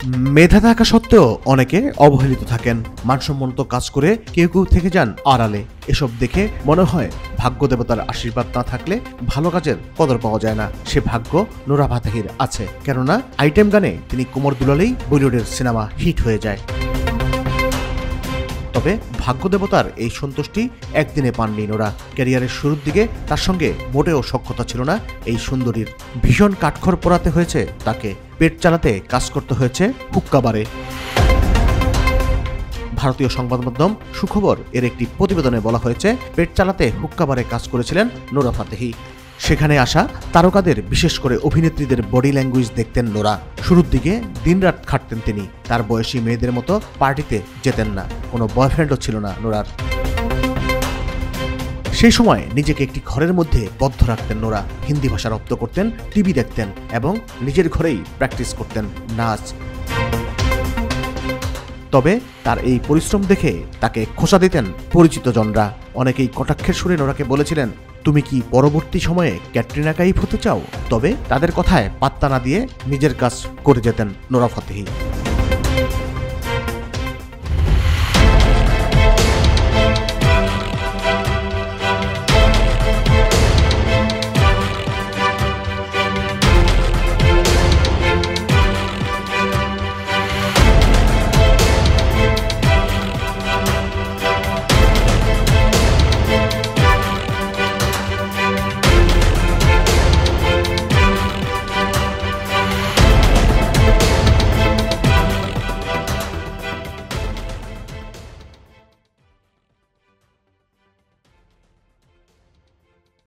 মেধা থাকা সত্ত্বেও অনেকে অবহেলিত থাকেন, মানসম্মত কাজ করে কেউ কেউ থেকে যান আড়ালে। এসব দেখে মনে হয় ভাগ্য দেবতার আশীর্বাদ না থাকলে ভালো কাজের কদর পাওয়া যায় না। সে ভাগ্য নোরা ফাতেহির আছে, কেননা আইটেম গানে তিনি কোমর দুলালেই বলিউডের সিনেমা হিট হয়ে যায়। তবে ভাগ্য দেবতার এই সন্তুষ্টি একদিনে পাননি নোরা। ক্যারিয়ারের শুরুর দিকে তার সঙ্গে মোটেও সখ্যতা ছিল না এই সুন্দরীর। ভীষণ কাঠখড় পোড়াতে হয়েছে তাকে, পেট চালাতে কাজ করতে হয়েছে হুক্কা বারে। ভারতীয় সংবাদ মাধ্যম সুখবর এর একটি প্রতিবেদনে বলা হয়েছে, পেট চালাতে হুক্কা বারে কাজ করেছিলেন নোরা ফাতেহি। সেখানে আসা তারকাদের, বিশেষ করে অভিনেত্রীদের বডি ল্যাঙ্গুয়েজ দেখতেন নোরা। শুরুর দিকে দিনরাত খাটতেন তিনি। তার বয়সী মেয়েদের মতো পার্টিতে যেতেন না, কোনো বয়ফ্রেন্ডও ছিল না নোরার। সেই সময় নিজেকে একটি ঘরের মধ্যে বদ্ধ রাখতেন নোরা। হিন্দি ভাষা রপ্ত করতেন, টিভি দেখতেন এবং নিজের ঘরেই প্র্যাকটিস করতেন নাচ। তবে তার এই পরিশ্রম দেখে তাকে খোঁচা দিতেন পরিচিত জনরা। অনেকেই কটাক্ষের সুরে নোরাকে বলেছিলেন, তুমি কি পরবর্তী সময়ে ক্যাটরিনা কাইফ হতে চাও? তবে তাদের কথায় পাত্তা না দিয়ে নিজের কাজ করে যেতেন নোরা ফাতেহি।